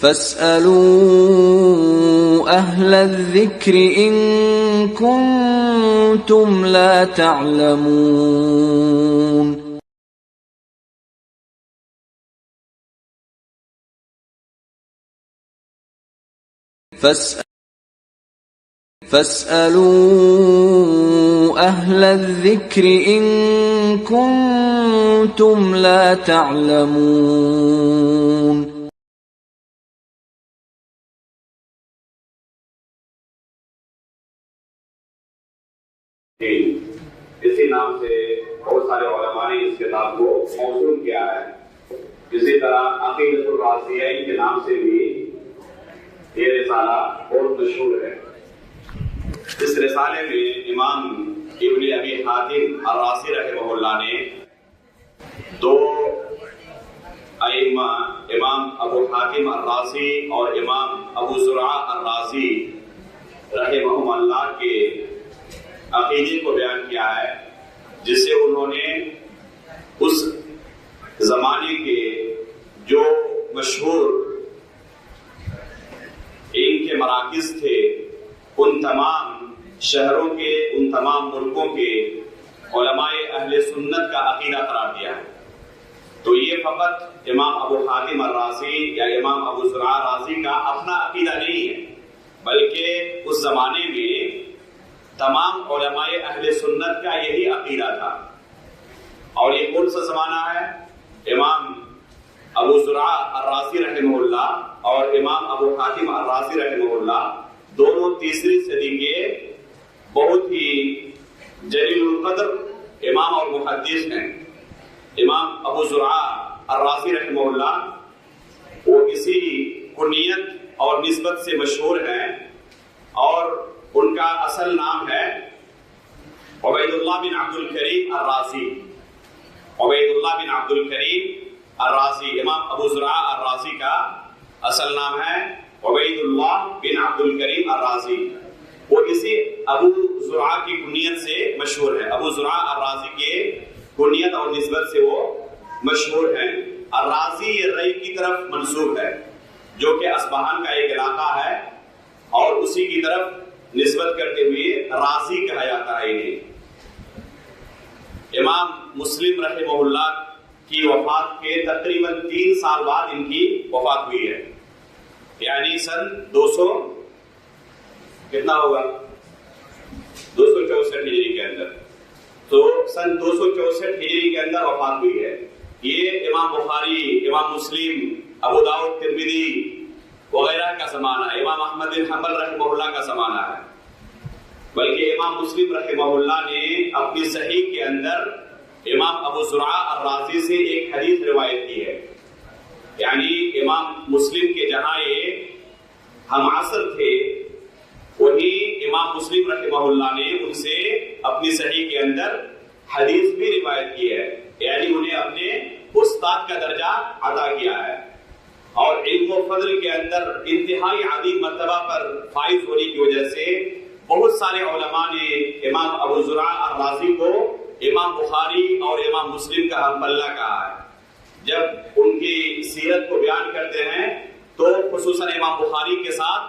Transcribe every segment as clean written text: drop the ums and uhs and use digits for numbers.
فاسألوا أهل الذكر إن كنتم لا تعلمون فاسألوا أهل الذكر إن كنتم لا تعلمون اسی نام سے بہت سارے علماء نے اس کتاب کو موسوم کیا ہے. اسی طرح عقیدۃ الرازیین کے نام سے بھی یہ رسالہ بہت مشہور ہے. اس رسالے میں امام ابن ابی حاتم الرازی رحمہ اللہ نے دو ائمہ امام ابو حاتم الرازی اور امام ابو زرعہ الرازی رحمہم اللہ کے عقیدے کو بیان کیا ہے، جس سے انہوں نے اس زمانے کے جو مشہور ان کے مراکز تھے ان تمام شہروں کے، ان تمام ملکوں کے علماء اہل سنت کا عقیدہ قرار دیا ہے. تو یہ فقط امام ابو حاتم الرازی یا امام ابو زرعہ الرازی کا اپنا عقیدہ نہیں ہے، بلکہ اس زمانے میں تمام علماء اہل سنت کا یہی عقیدہ تھا. اور یہ کون سا زمانہ ہے؟ امام ابو زرعہ الرازی رحمہ اللہ اور امام ابو حاتم الرازی رحمہ اللہ دونوں تیسری صدی کے بہت ہی جلیل القدر امام اور محدث ہیں. امام ابو زرعہ الرازی رحمہ اللہ وہ اسی کنیت اور نسبت سے مشہور ہیں، اور ان کا اصل نام ہے عبید اللہ بن عبد الکریم الرازی. عبید اللہ بن عبد الکریم الرازی، امام ابو زرعہ الرازی کا اصل نام ہے عبید اللہ بن عبد الکریم الرازی. وہ اسی ابو زرعہ کی کنیت سے مشہور ہے. ابو زرعہ الرازی کے کنیت اور نسبت سے وہ مشہور ہیں. الرازی یہ رئی کی طرف منسوب ہے، جو کہ اصفہان کا ایک علاقہ ہے، اور اسی کی طرف نسبت کرتے ہوئے رازی کہا جاتا ہے انہیں. امام مسلم رحمہ اللہ کی وفات کے تقریباً 3 سال بعد ان کی وفات ہوئی ہے، یعنی سن 200 کتنا ہوگا 264 ہجری کے اندر. تو سن 264 ہجری کے اندر وفات ہوئی ہے. یہ امام بخاری، امام مسلم، ابو داؤد، ترمذی وغیرہ کا زمانہ ہے. امام احمد بن حنبل رحمہ اللہ کا زمانہ ہے. بلکہ امام مسلم رحمہ اللہ نے اپنی صحیح کے اندر امام ابو زرعہ الرازی سے ایک حدیث روایت کی ہے. یعنی امام مسلم کے جہاں یہ ہم عصر تھے، وہی امام مسلم رحمہ اللہ نے ان سے اپنی صحیح کے اندر حدیث بھی روایت کی ہے، یعنی انہیں اپنے استاد کا درجہ عطا کیا ہے. اور علم و فضل کے اندر انتہائی عظیم مرتبہ پر فائز ہونے کی وجہ سے بہت سارے علماء نے امام ابو زرعہ الرازی کو امام بخاری اور امام مسلم کا ہم پلہ کہا ہے. جب ان کی سیرت کو بیان کرتے ہیں تو خصوصاً امام بخاری کے ساتھ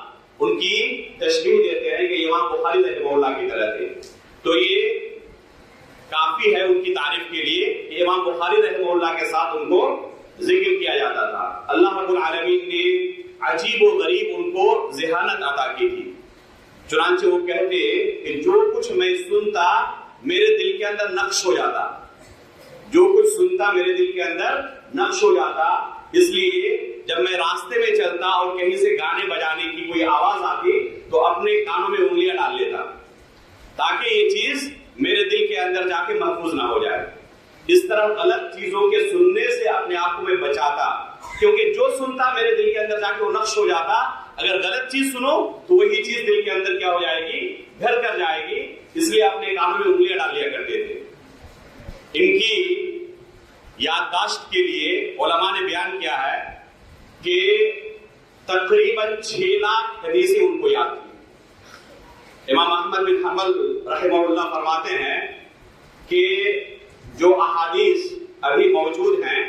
ان کی تشبیہ دیتے ہیں کہ امام بخاری رحمہ اللہ کی طرح تھے. تو یہ کافی ہے ان کی تعریف کے لیے کہ امام بخاری رحمہ اللہ کے ساتھ ان کو ذکر کیا جاتا تھا. اللہ رب العالمین نے عجیب و غریب ان کو ذہانت عطا کی تھی. چنانچہ وہ کہتے کہ جو کچھ میں سنتا میرے دل کے اندر نقش ہو جاتا، جو کچھ سنتا میرے دل کے اندر نقش ہو جاتا. اس لیے جب میں راستے میں چلتا اور کہیں سے گانے بجانے کی کوئی آواز آتی تو اپنے کانوں میں انگلیاں ڈال لیتا تاکہ یہ چیز میرے دل کے اندر جا کے محفوظ نہ ہو جائے. اس طرح غلط چیزوں کے سننے سے اپنے آپ کو میں بچاتا، کیونکہ جو سنتا میرے دل کے اندر جا کے وہ نقش ہو جاتا. اگر غلط چیز سنو تو وہی چیز دل کے اندر کیا ہو جائے گی، گھر کر جائے گی. اس لیے اپنے کانوں میں انگلیاں ڈال لیا کرتے تھے. ان کی یادداشت کے لیے علماء نے بیان کیا ہے کہ تقریباً 6 لاکھ حدیثیں ان کو یاد تھی. امام احمد بن حنبل رحمہ اللہ فرماتے ہیں کہ جو احادیث ابھی موجود ہیں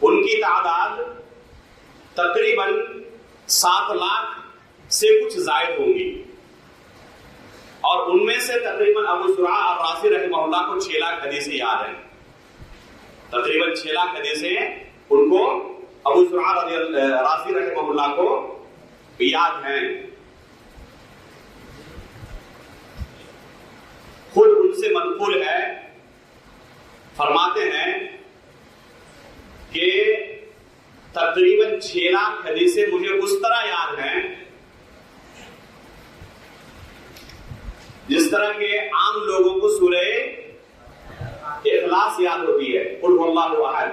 ان کی تعداد تقریباً 7 لاکھ سے کچھ زائد ہوں گی، اور ان میں سے تقریباً ابو زرعہ الرازی رحمہ اللہ کو 6 لاکھ حدیثیں یاد ہیں، تقریباً 6 لاکھ حدیثیں ان کو ابو زرعہ الرازی رحمہ اللہ کو یاد ہیں۔ خود ان سے منقول ہے، فرماتے ہیں کہ تقریباً 6 لاکھ حدیثیں مجھے اس طرح یاد ہیں جس طرح کہ عام لوگوں کو سورہ اخلاص یاد ہوتی ہے، قل هو اللہ احد،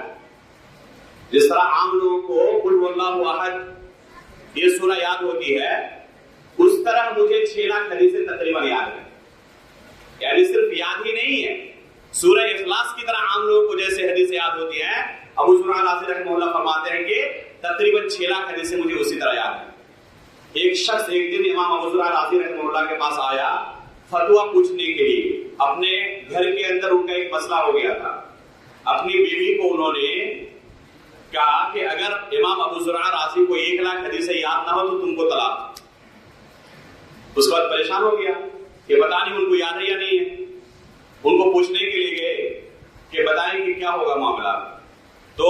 جس طرح عام لوگوں کو قل هو اللہ احد یہ سورہ یاد ہوتی ہے، اس طرح مجھے 6 لاکھ حدیثیں تقریباً یاد ہیں۔ یعنی صرف یاد ہی نہیں ہے، سورہ اخلاص کی طرح عام لوگوں کو جیسے حدیثیں یاد ہوتی ہیں، ابو زرعہ الرازی رحمہ اللہ فرماتے ہیں کہ تقریباً 6 لاکھ حدیثیں مجھے اسی طرح یاد ہیں۔ ایک شخص ایک دن امام ابو زرعہ الرازی رحمہ اللہ کے پاس آیا فتویٰ پوچھنے کے لیے، اپنے گھر کے اندر ان کا ایک مسئلہ ہو گیا تھا، اپنی بیوی کو انہوں نے کہا کہ اگر امام ابو زرعہ الرازی کو 1 لاکھ حدیثیں یاد نہ ہو تو تم کو طلاق۔ اس کے بعد پریشان ہو گیا کہ بتا نہیں ان کو یاد ہے یا نہیں ہے، ان کو پوچھنے کے لیے گئے کہ بتائیں کہ کیا ہوگا معاملہ، تو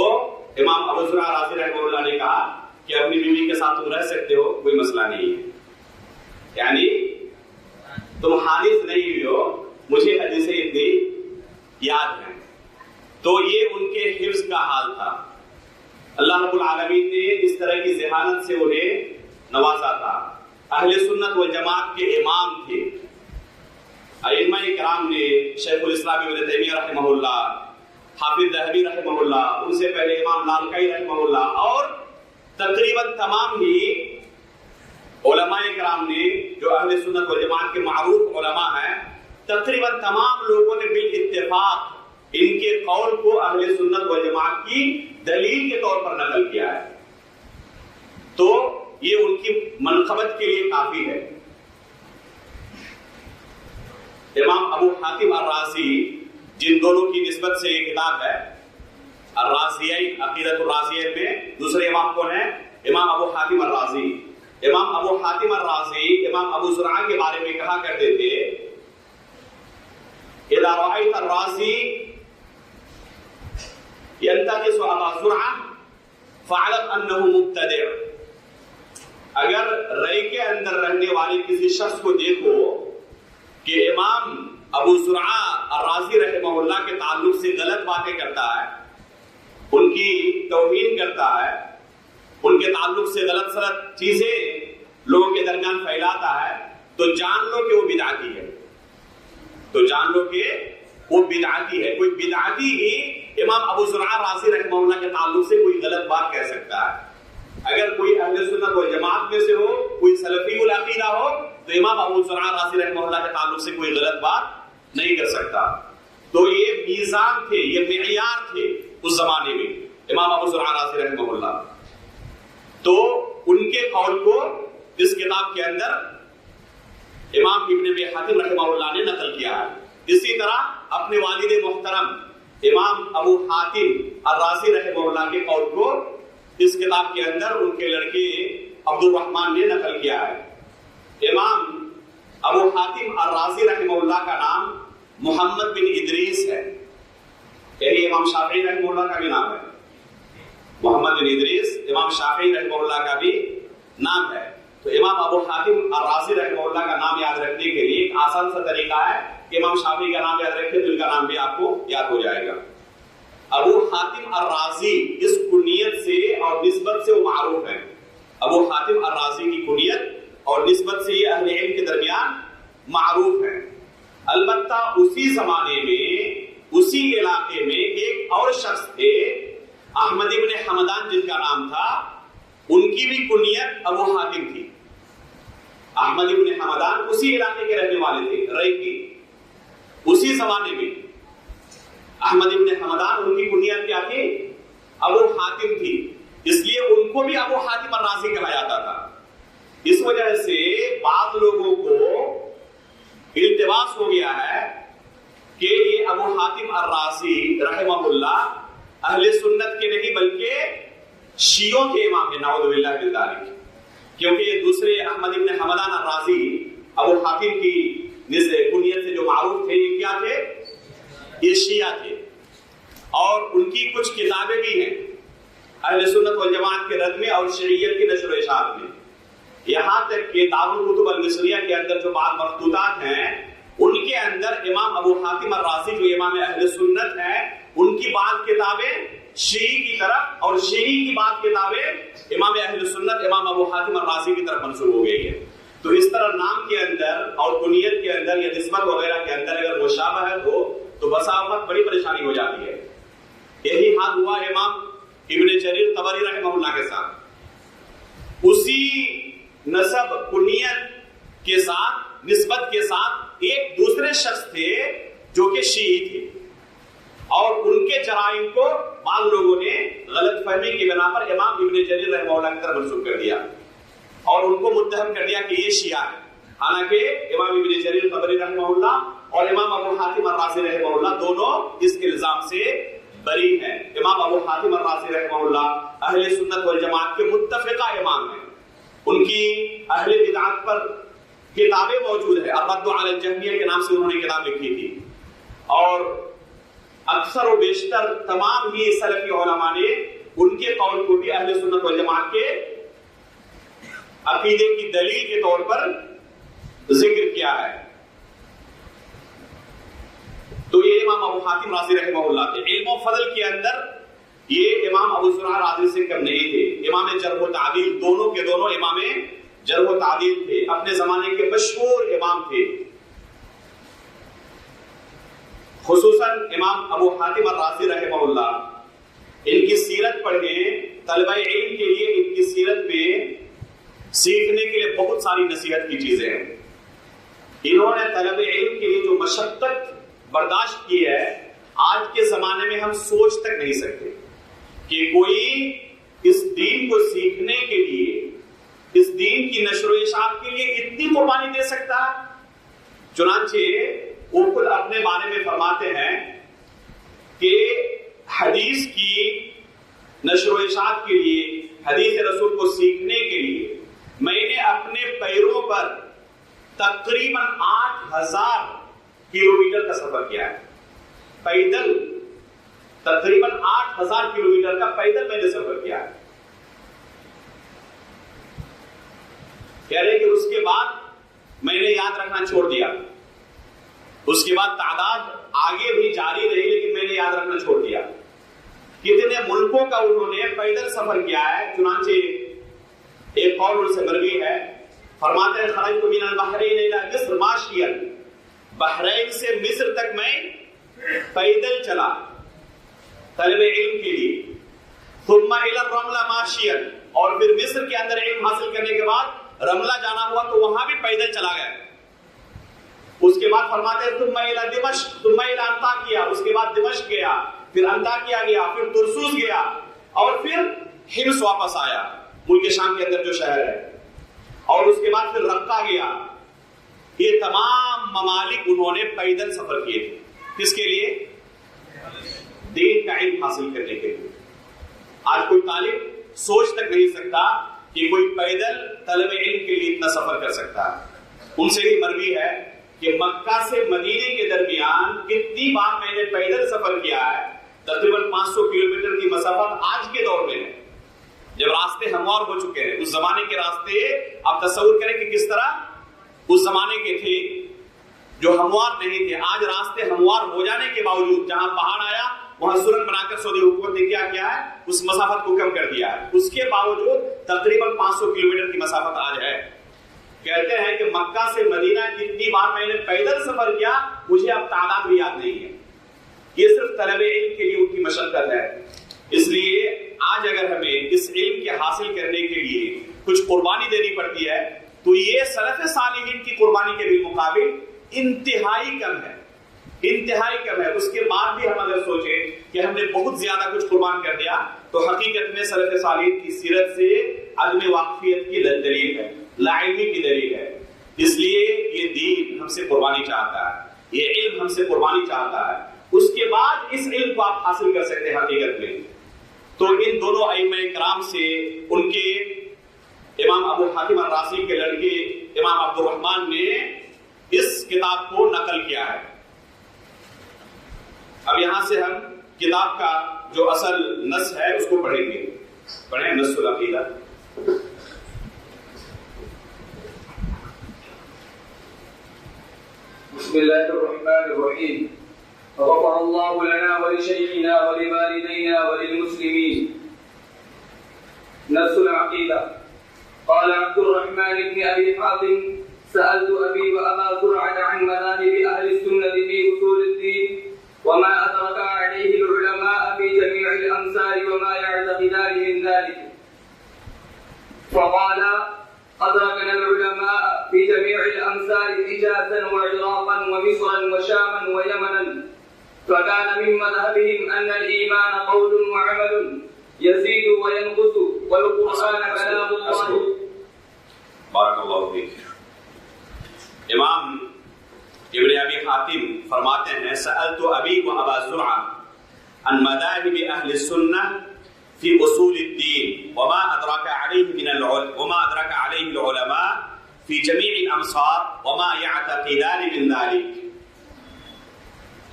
امام ابو زرعہ الرازی رحمہ اللہ نے کہا کہ اپنی بیوی کے ساتھ تم رہ سکتے ہو، کوئی مسئلہ نہیں ہے، یعنی تم حادث نہیں ہو، مجھے حدیثیں اتنی یاد ہیں۔ تو یہ ان کے حفظ کا حال تھا، اللہ رب العالمین نے اس طرح کی ذہانت سے انہیں نوازا تھا۔ اہل سنت والجماعت کے امام تھے، ائمہ کرام نے، شیخ الاسلام ابن تیمیہ رحمہ اللہ، حافظ ذہبی رحمہ اللہ، ان سے پہلے امام لالکائی رحمہ اللہ، اور تقریباً تمام ہی علماء کرام نے جو اہل سنت والجماعت کے معروف علماء ہیں، تقریباً تمام لوگوں نے بالاتفاق ان کے قول کو اہل سنت والجماعت کی دلیل کے طور پر نقل کیا ہے، تو یہ ان کی منقبت کے لیے کافی ہے۔ امام ابو حاتم الرازی، جن دونوں کی نسبت سے یہ کتاب ہے، الرازیین، عقیدۃ الرازیین میں دوسرے امام کون ہیں؟ امام ابو حاتم الرازی۔ امام ابو حاتم الرازی امام ابو زرعہ کے بارے میں کہا کرتے تھے، اذا رأيت الرازی ينتقص ابا زرعہ فاعلم انه مبتدع۔ اگر رئی کے اندر رہنے والے کسی شخص کو دیکھو کہ امام ابو زرعہ الرازی رحمہ اللہ کے تعلق سے غلط باتیں کرتا ہے، ان کی توہین کرتا ہے، ان کے تعلق سے غلط سلط چیزیں لوگوں کے درمیان پھیلاتا ہے، تو جان لو کہ وہ بدعتی ہے، تو جان لو کہ وہ بدعتی ہے۔ کوئی بدعتی ہی امام ابو زرعہ الرازی رحمہ اللہ کے تعلق سے کوئی غلط بات کہہ سکتا ہے۔ اگر کوئی اہل سنت والجماعت میں سے ہو، کوئی سلفی العقیدہ ہو، تو امام ابو زرعہ الرازی رحمہ اللہ کے تعلق سے کوئی غلط بات نہیں کر سکتا۔ تو یہ میزان تھے، یہ معیار تھے اس زمانے میں امام ابو زرعہ الرازی رحمہ اللہ۔ تو ان کے قول کو اس کتاب کے اندر امام ابن ابی حاتم رحمہ اللہ نے نقل کیا ہے۔ اسی طرح اپنے والد محترم امام ابو حاتم الرازی رحمہ اللہ کے قول کو اس کتاب کے اندر ان کے لڑکے عبد الرحمن نے نقل کیا ہے۔ امام ابو حاتم الرازی رحمہ اللہ کا نام محمد بن ادریس ہے، یعنی امام شافعی رحمہ اللہ کا بھی نام ہے، محمد بن ادریس امام شافعی رحمہ اللہ کا بھی نام ہے۔ تو امام ابو حاتم الرازی رحمہ اللہ کا نام یاد رکھنے کے لیے ایک آسان سا طریقہ ہے کہ امام شافعی کا نام یاد رکھے تو ان کا نام بھی آپ کو یاد ہو جائے گا۔ ابو حاتم الرازی اس کنیت سے اور نسبت سے وہ معروف ہیں۔ ابو حاتم الرازی کی کنیت اور نسبت سے یہ اہل علم کے درمیان معروف ہیں۔ البتہ اسی زمانے میں اسی علاقے میں ایک اور شخص تھے، احمد ابن حمدان جن کا نام تھا، ان کی بھی کنیت ابو حاتم تھی۔ احمد ابن حمدان اسی علاقے کے رہنے والے تھے، رئی کی، اسی زمانے میں احمد ابن حمدان، ان کی کنیت کیا تھی؟ ابو حاتم تھی، اس لیے ان کو بھی ابو حاتم الرازی کہا جاتا تھا۔ اس وجہ سے بعض لوگوں کو التباس ہو گیا ہے کہ یہ ابو حاتم الرازی رحمہ اللہ اہل سنت کے نہیں بلکہ شیعوں کے امام ہیں، نعوذ باللہ من ذالک۔ کیونکہ یہ دوسرے احمد ابن حمدان الرازی ابو حاتم کی کنیت سے جو معروف تھے، یہ کیا تھے؟ یہ شیعہ تھے، اور ان کی کچھ کتابیں بھی ہیں اہل سنت والجماعت کے رد میں اور شیعیت کی نشر و اشاعت میں. یہاں تک کہ دارالکتب المصریہ کے اندر جو بعض مخطوطات ہیں ان کے اندر امام ابو حاتم الرازی جو امام اہل سنت ہیں ان کی بعض کتابیں شیعی کی طرف اور شیعی کی بعض کتابیں امام اہل سنت امام ابو حاتم الرازی کی طرف منسوب ہو گئی ہے. تو اس طرح نام کے اندر اور کنیت کے اندر یا نسبت وغیرہ کے اندر اگر مشابہت ہو تو بسا اوقات بڑی پریشانی ہو جاتی ہے. یہی حال ہوا امام ابن جریر طبری رحمہ اللہ کے ساتھ. اسی نسب کنیت کے ساتھ نسبت کے ساتھ ایک دوسرے شخص تھے جو کہ شیعی تھے، اور ان کے جرائم کو بعض لوگوں نے غلط فہمی کی بنا پر امام ابن جریر رحمہ اللہ کی طرف منسوب کر دیا اور ان کو متہم کر دیا کہ یہ شیعہ ہے. حالانکہ امام ابن جریر طبری رحمہ اللہ اور امام ابو حاتم الرازی رحمہ اللہ دونوں اس الزام سے بری ہیں. امام ابو حاتم الرازی رحمہ اللہ اہل سنت والجماعت کے متفقہ امام ہیں. ان کی اہل بدعت پر کتابیں موجود ہیں. الرد علی الجہمیہ کے نام سے انہوں نے کتاب لکھی تھی، اور اکثر و بیشتر تمام ہی سلفی علماء نے ان کے قول کو بھی اہل سنت والجماعت کے عقیدے کی دلیل کے طور پر ذکر کیا ہے. تو یہ امام ابو حاتم رازی رحمہ اللہ تھے. علم و فضل کے اندر یہ امام ابو زرع رازی سے کم نہیں تھے. امام جرح و تعدیل، دونوں کے دونوں امام جرح و تعدیل تھے، اپنے زمانے کے مشہور امام تھے. خصوصاً امام ابو حاتم الرازی رحمہ اللہ، ان کی سیرت پڑھیں طلبہ علم کے لیے ان کی سیرت میں سیکھنے کے لیے بہت ساری نصیحت کی چیزیں ہیں. انہوں نے طلب علم کے لیے جو مشقت برداشت کی ہے آج کے زمانے میں ہم سوچ تک نہیں سکتے کہ کوئی اس دین کو سیکھنے کے لیے، اس دین کی نشر و اشاعت کے لیے اتنی قربانی دے سکتا ہے. چنانچہ وہ خود اپنے بارے میں فرماتے ہیں کہ حدیث کی نشر و اشاعت کے لیے، حدیث رسول کو سیکھنے کے لیے میں نے اپنے پیروں پر تقریباً 8000 کلومیٹر کا سفر کیا ہے. پیدل تقریباً 8000 کلومیٹر کا پیدل میں نے سفر کیا ہے. کہہ رہے کہ اس کے بعد میں نے یاد رکھنا چھوڑ دیا. اس کے بعد تعداد آگے بھی جاری رہی لیکن میں نے یاد رکھنا چھوڑ دیا. کتنے ملکوں کا انہوں نے پیدل سفر کیا ہے. چنانچہ ایک قول ان سے مروی ہے، فرماتے ہیں خرجت من البحرین الی مصر ماشیا، بحرین سے مصر تک میں پیدل چلا طلب علم کے لیے. ثم الی الرملہ ماشیا، اور پھر مصر کے اندر علم حاصل کرنے کے بعد رملہ جانا ہوا تو وہاں بھی پیدل چلا گیا. اس کے بعد فرماتے ہیں ثم الی دمشق ثم الی انطاکیہ، اس کے بعد دمشق گیا، پھر انطاکیہ گیا، پھر ترسوس گیا، اور پھر حمص واپس آیا، ملک شام کے اندر جو شہر ہے، اور اس کے بعد پھر رقہ گیا. یہ تمام ممالک انہوں نے پیدل سفر کیے تھے. کس کے لیے؟ دین کا علم حاصل کرنے کے لیے. آج کوئی طالب سوچ تک نہیں سکتا کہ کوئی پیدل طلب علم کے لیے اتنا سفر کر سکتا ہے. ان سے بھی مروی ہے کہ مکہ سے مدینے کے درمیان کتنی بار میں نے پیدل سفر کیا ہے. تقریباً 500 کلومیٹر کی مسافت آج کے دور میں ہے جب راستے ہموار ہو چکے ہیں. اس زمانے کے راستے آپ تصور کریں کہ کس طرح اس زمانے کے تھے جو ہموار نہیں تھے. آج راستے ہموار ہو جانے کے باوجود جہاں پہاڑ آیا وہاں سرنگ بنا کر سعودی حکومت نے کیا ہے، اس مسافت کو کم کر دیا ہے. اس کے باوجود تقریباً 500 کلومیٹر کی مسافت آج ہے. کہتے ہیں کہ مکہ سے مدینہ کتنی بار میں نے پیدل سفر کیا مجھے اب تعداد بھی یاد نہیں ہے. یہ صرف طلب علم کے لیے ان کی مشقت ہے. اس لیے آج اگر ہمیں اس علم کے حاصل کرنے کے لیے کچھ قربانی دینی پڑتی ہے تو یہ سلف صالحین کی قربانی کے بالمقابل انتہائی کم ہے. انتہائی کم ہے. اس کے بعد بھی ہم اگر سوچیں کہ ہم نے بہت زیادہ کچھ قربان کر دیا تو حقیقت میں سلف صالحین کی سیرت سے عدم واقفیت کی دلیل ہے، لا علمی کی دلیل ہے. اس لیے یہ دین ہم سے قربانی چاہتا ہے، یہ علم ہم سے قربانی چاہتا ہے. اس کے بعد اس علم کو آپ حاصل کر سکتے ہیں حقیقت میں. تو ان دونوں ائمہ کرام سے ان کے امام ابو حاتم الرازی کے لڑکے امام عبد الرحمن نے اس کتاب کو نقل کیا ہے. اب یہاں سے ہم کتاب کا جو اصل نص ہے اس کو پڑھیں گے. پڑھیں نص العقیدہ. بسم الله الرحمن الرحيم. غفر الله لنا ولشيخنا ولوالدينا وللمسلمين. نص العقيدة. قال عبد الرحمن بن أبي حاتم: سألت أبي وأبا زرعة عن مذاهب أهل السنة في أصول الدين وما أدرك عليه العلماء في جميع الأمصار وما يعتقدان من ذلك. فقال: أدركنا العلماء في جميع الأمصار حجازا وعراقا ومصرا وشاما ويمنا، فكان من مذهبهم أن الإيمان قول وعمل يزيد وينقص والقرآن كلام الله. بارک اللہ فیک. امام ابن ابی حاتم فرماتے ہیں سألت ابی و ابا زرعہ عن مذاہب اہل السنہ في أصول الدين وما أدرك عليه العلماء في جميع الأمصار وما يعتقدان من ذلك.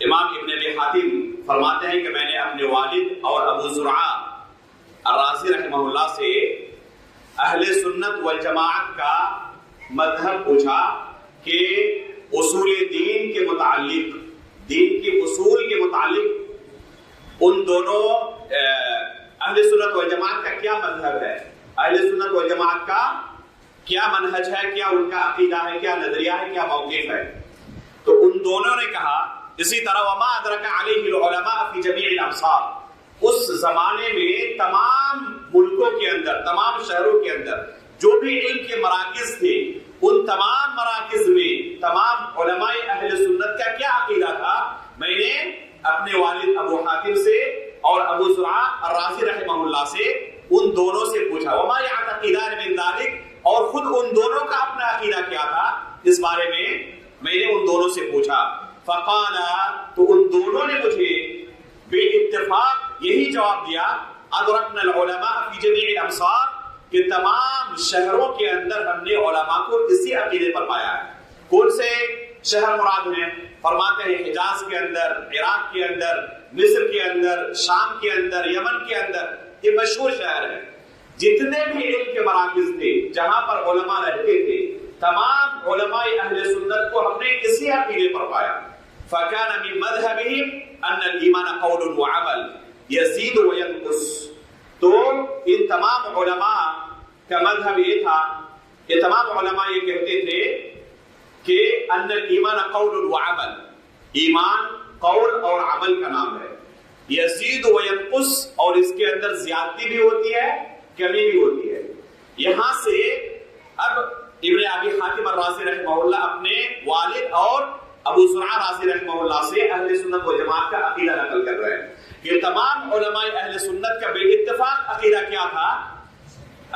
امام ابن ابی حاتم فرماتے ہیں کہ میں نے اپنے والد اور ابو زرعہ الرازی رحمہ اللہ سے اہل سنت والجماعت کا مذہب پوچھا کہ اصول دین کے متعلق، دین کے اصول کے متعلق ان دونوں اہل سنت والجماعت کا کیا مذہب ہے، اہل سنت والجماعت کا کیا منہج ہے، کیا ان کا عقیدہ ہے، کیا نظریہ ہے، کیا موقف ہے. تو ان دونوں نے کہا اسی طرح وما ادرک علیہ العلماء فی جمیع الامصار، اس زمانے میں تمام ملکوں کے اندر، تمام شہروں کے اندر جو بھی علم کے مراکز تھے، ان تمام مراکز میں تمام علماء اہل سنت کا کیا عقیدہ تھا، میں نے اپنے والد ابو حاتم سے اور ابو زرعہ الرازی رحمہ اللہ سے ان دونوں سے پوچھا. وما يعتقدان من ذلك، اور خود ان دونوں کا اپنا عقیدہ کیا تھا اس بارے میں نے ان دونوں سے پوچھا. فقال، تو ان دونوں نے مجھے بے اتفاق یہی جواب دیا ادرکنا العلماء فی جمیع الامصار، کہ تمام شہروں کے اندر ہم نے علماء کو اسی عقیدے پر پایا ہے. کون سے شہر مراد ہیں؟ فرماتے ہیں حجاز کے اندر، عراق کے اندر، مصر کے اندر، شام کے اندر، یمن کے اندر. یہ مشہور شہر ہے. جتنے بھی علم کے مراکز تھے جہاں پر علماء رہتے تھے، تمام علماء اہل سنت کو ہم نے اسی عقیدے پر پایا. فَكَانَ مِن مَذْهَبِهِمْ أَنَّ الْإِيمَانَ قَوْلٌ وَعَمَلٌ يَزِيدُ وَيَنْقُصُ. تو ان تمام علماء کا مذہب یہ تھا کہ تمام علماء یہ کہتے تھے کہ ان الایمان قول وعمل، ایمان قول اور عمل کا نام ہے. یزید و ینقص، اور اس کے اندر زیادتی بھی ہوتی ہے، کمی بھی ہوتی ہے. یہاں سے اب ابن ابی حاتم الرازی رحمہ اللہ اپنے والد اور ابو زرعہ رازی رحمہ اللہ سے اہل سنت و جماعت کا عقیدہ نقل کر رہے ہیں. یہ تمام علماء اہل سنت کا بے اتفاق عقیدہ کیا تھا؟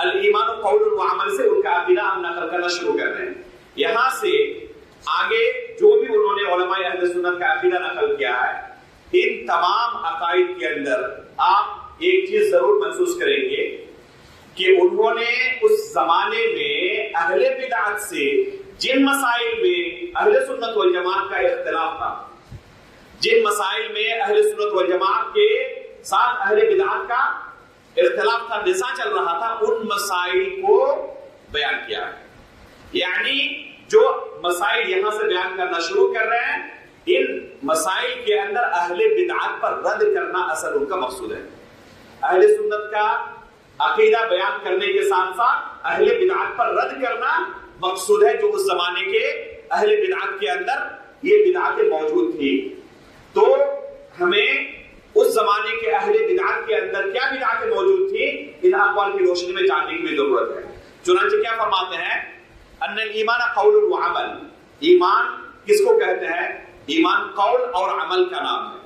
الایمان قول و عمل سے ان کا عقیدہ ہم نقل کرنا شروع کر رہے ہیں. یہاں سے آگے جو بھی انہوں نے علماء اہل سنت کا عقیدہ نقل کیا ہے، ان تمام عقائد کے اندر آپ ایک چیز ضرور محسوس کریں گے کہ انہوں نے اس زمانے میں اہل بدعت سے جن مسائل میں اہل سنت والجماعت کا اختلاف تھا، جن مسائل میں اہل سنت والجماعت کے ساتھ اہل بدعت کا اختلاف تھا، نزاع چل رہا تھا، ان مسائل کو بیان کیا ہے. یعنی جو مسائل یہاں سے بیان کرنا شروع کر رہے ہیں، ان مسائل کے اندر اہل بدعت پر رد کرنا اصل ان کا مقصود ہے. اہل سنت کا عقیدہ بیان کرنے کے ساتھ ساتھ اہل بدعت پر رد کرنا مقصود ہے، جو اس زمانے کے اہل بدعت کے اندر یہ بدعتیں موجود تھی. تو ہمیں اس زمانے کے اہل بدعت کے اندر کیا بدعتیں موجود تھی، ان اقوال کی روشنی میں جاننے کی بھی ضرورت ہے. چنانچہ کیا فرماتے ہیں؟ ان الایمان قول وعمل، ایمان کس کو کہتے ہیں؟ ایمان قول اور عمل کا نام ہے.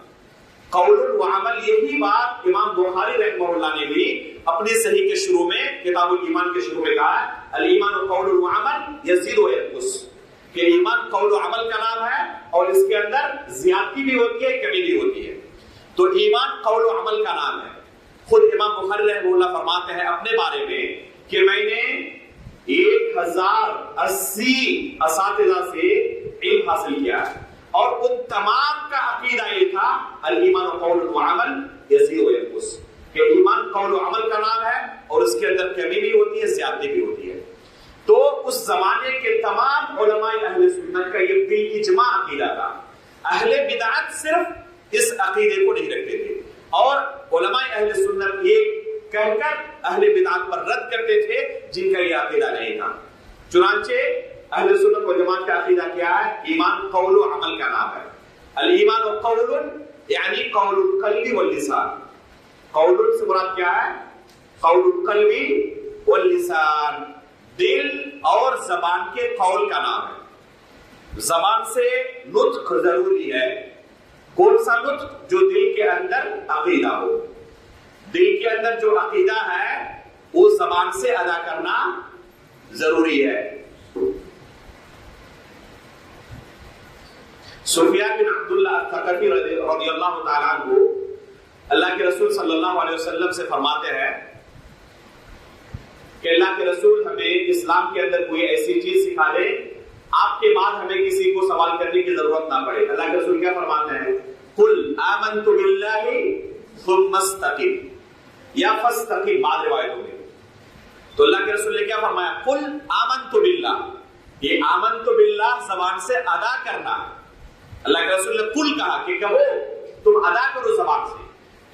قول وعمل، یہی بات امام بخاری رحمہ اللہ نے بھی اپنی صحیح کے شروع میں، کتاب الایمان کے شروع میں کہا ہے الایمان قول وعمل یزید وینقص، کہ ایمان قول و عمل کا نام ہے اور اس کے اندر زیادتی بھی ہوتی ہے، کمی بھی ہوتی ہے. تو ایمان قول و عمل کا نام ہے. خود امام بخاری رحمہ اللہ فرماتے ہیں اپنے بارے میں کہ میں نے 1080 اساتذہ سے علم حاصل کیا ہے، اور ان تمام کا عقیدہ یہ تھا الایمان قول و عمل یزید و ینقص، کہ ایمان قول و عمل کا نام ہے اور اس کے اندر کمی بھی ہوتی ہے، زیادتی بھی ہوتی ہے۔ تو اس زمانے کے تمام علماء اہل سنت کا یہ بالاجماع عقیدہ تھا۔ اہل بدعت صرف اس عقیدے کو نہیں رکھتے تھے، اور علماء اہل سنت یہ کہہ کر اہل بدعت پر رد کرتے تھے جن کا یہ عقیدہ نہیں تھا۔ چنانچہ اہل سنت و جماعت کا عقیدہ کیا ہے؟ ایمان قول و عمل کا نام ہے۔ الایمان قول یعنی قول القلب واللسان۔ قول سے مراد کیا ہے؟ قول القلب واللسان، دل اور زبان کے قول کا نام ہے۔ زبان سے نطق ضروری ہے۔ کون سا نطق؟ جو دل کے اندر عقیدہ ہو۔ دل کے اندر جو عقیدہ ہے وہ زبان سے ادا کرنا ضروری ہے۔ سفیان بن عبداللہ الثقفی رضی اللہ تعالیٰ عنہ اللہ کے رسول صلی اللہ علیہ وسلم سے فرماتے ہیں کہ اللہ کے رسول ہمیں اسلام کے اندر کوئی ایسی چیز سکھا دے آپ کے بعد ہمیں کسی کو سوال کرنے کی ضرورت نہ پڑے۔ اللہ کے رسول کیا فرماتے ہیں؟ قل آمنت باللہ ثم استقم یا فاستقم، بعض روایتوں میں۔ تو اللہ کے رسول نے کیا فرمایا؟ قل آمنت باللہ، یہ آمنت باللہ زبان سے ادا کرنا۔ اللہ کے رسول نے قل کہا کہ کہو، تم ادا کرو زبان سے۔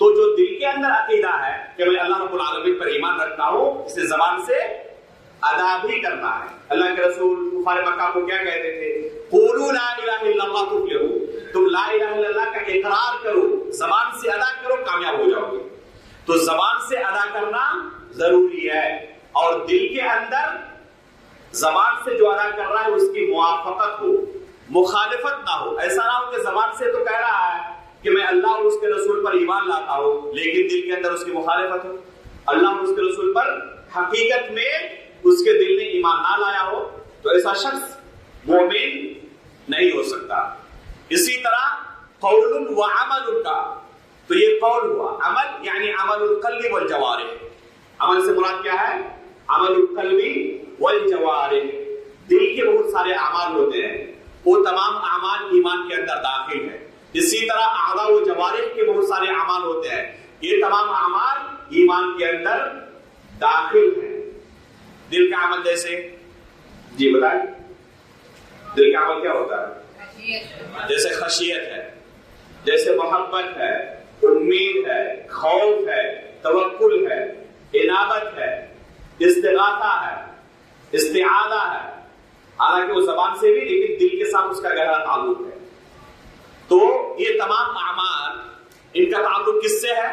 تو جو دل کے اندر عقیدہ ہے کہ میں اللہ رب العالمین پر ایمان رکھتا ہوں، اسے زبان سے ادا بھی کرنا ہے۔ اللہ کے رسول کفار مکہ کو کیا کہتے تھے؟ قولوا لا الہ الا اللہ تفلحوا، تم لا الہ الا اللہ کا اقرار کرو، زبان سے ادا کرو، کامیاب ہو جاؤ گے۔ تو زبان سے ادا کرنا ضروری ہے، اور دل کے اندر زبان سے جو ادا کر رہا ہے اس کی موافقت ہو، مخالفت نہ ہو۔ ایسا نہ ہو کہ زبان سے تو کہہ رہا ہے کہ میں اللہ اور اس کے رسول پر ایمان لاتا ہوں، لیکن دل کے اندر اس کی مخالفت ہو۔ اللہ اور اس کے رسول پر حقیقت میں اس کے دل نے ایمان نہ لایا ہو تو ایسا شخص مومن نہیں ہو سکتا۔ اسی طرح قول و عمل کا، تو یہ قول ہوا، عمل یعنی عمل القلب والجوارح۔ عمل سے مراد کیا ہے؟ عمل القلب والجوارح، دل کے بہت سارے اعمال ہوتے ہیں، وہ تمام اعمال ایمان کے اندر داخل ہیں۔ اسی طرح اعضاء و جوارح کے بہت سارے اعمال ہوتے ہیں، یہ تمام اعمال ایمان کے اندر داخل ہیں۔ دل کا عمل جیسے، جی بتائیں، دل کا عمل کیا ہوتا ہے؟ جیسے خشیت ہے، جیسے محبت ہے، امید ہے، خوف ہے، توکل ہے، انابت ہے، استغاثہ ہے، استعاذہ ہے، حالانکہ وہ زبان سے بھی لیکن دل کے ساتھ اس کا گہرا تعلق ہے۔ تو یہ تمام اعمال، ان کا تعلق کس سے ہے؟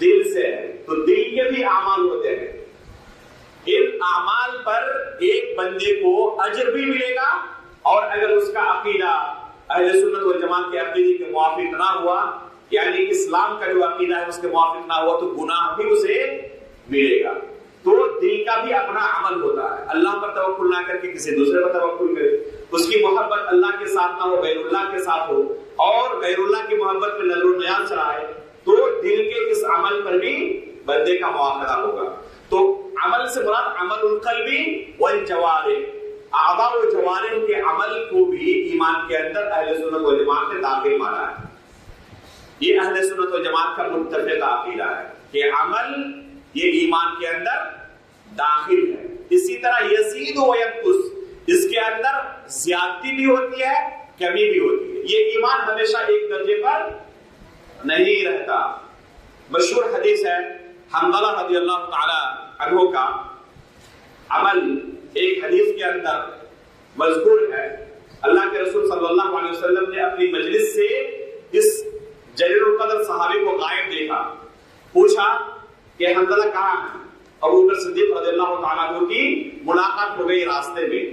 دل سے ہے۔ تو دل کے بھی اعمال ہوتے ہیں، ان اعمال پر ایک بندے کو اجر بھی ملے گا، اور اگر اس کا عقیدہ اہل سنت والجماعت کے عقیدے کے موافق نہ ہوا، یعنی اسلام کا جو عقیدہ ہے اس کے موافق نہ ہوا، تو گناہ بھی اسے ملے گا۔ تو دل کا بھی اپنا عمل ہوتا ہے، اللہ پر توکل نہ کر کے کسی دوسرے پر توکل کرے، اس کی محبت اللہ کے ساتھ نہ ہو، غیر اللہ کے ساتھ ہو، اور غیر اللہ کی محبت پہ نظر و نیاز چڑھائے، تو دل کے اس عمل پر بھی بندے کا مواخذہ ہوگا۔ تو عمل سے مراد عمل القلب والجوارح، اعضاء و جوارح کے عمل کو بھی ایمان کے اندر اہل سنت والجماعت نے داخل مانا ہے۔ یہ اہل سنت والجماعت کا متفق عقیدہ ہے کہ عمل یہ ایمان کے اندر داخل ہے۔ اسی طرح یزید و ینقص، اس کے اندر زیادتی بھی ہوتی ہے، کمی بھی ہوتی ہے۔ یہ ایمان ہمیشہ ایک درجے پر نہیں رہتا۔ مشہور حدیث ہے حنظلہ رضی اللہ تعالی عنہ کا عمل، ایک حدیث کے اندر مذکور ہے، اللہ کے رسول صلی اللہ علیہ وسلم نے اپنی مجلس سے اس جلیل القدر صحابی کو غائب دیکھا، پوچھا کہ حنظلہ کہاں ہے؟ ابو بکر صدیق رضی اللہ تعالیٰ عنہ کی ملاقات ہو گئی راستے میں،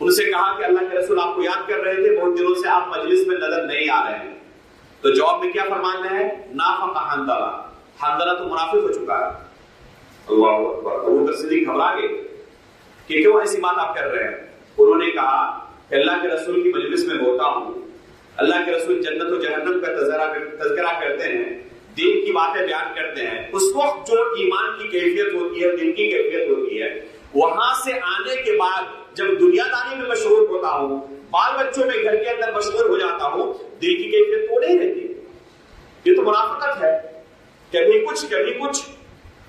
ان سے کہا کہ اللہ کے رسول آپ کو یاد کر رہے تھے، بہت دنوں سے آپ مجلس میں نظر نہیں آ رہے ہیں۔ تو جواب میں کیا فرمانا ہے؟ نافق حنظلہ، حنظلہ تو منافق ہو چکا ہے۔ اللہ اکبر، ابو بکر صدیق گھبرا گئے کہ کیوں ایسی بات آپ کر رہے ہیں؟ انہوں نے کہا کہ اللہ کے رسول کی مجلس میں ہوتا ہوں، اللہ کے رسول جنت و جہنم کا تذکرہ کرتے ہیں، دین کی باتیں بیان کرتے ہیں، اس وقت جو ایمان کی کیفیت ہوتی ہے، دل کی کیفیت ہوتی ہے، وہاں سے آنے کے بعد جب دنیا داری میں مشغول ہوتا ہوں، بال بچوں میں گھر کے اندر مشغول ہو جاتا ہوں، دل کی کیفیت تو نہیں رہتی. یہ تو منافقت ہے، کبھی کچھ.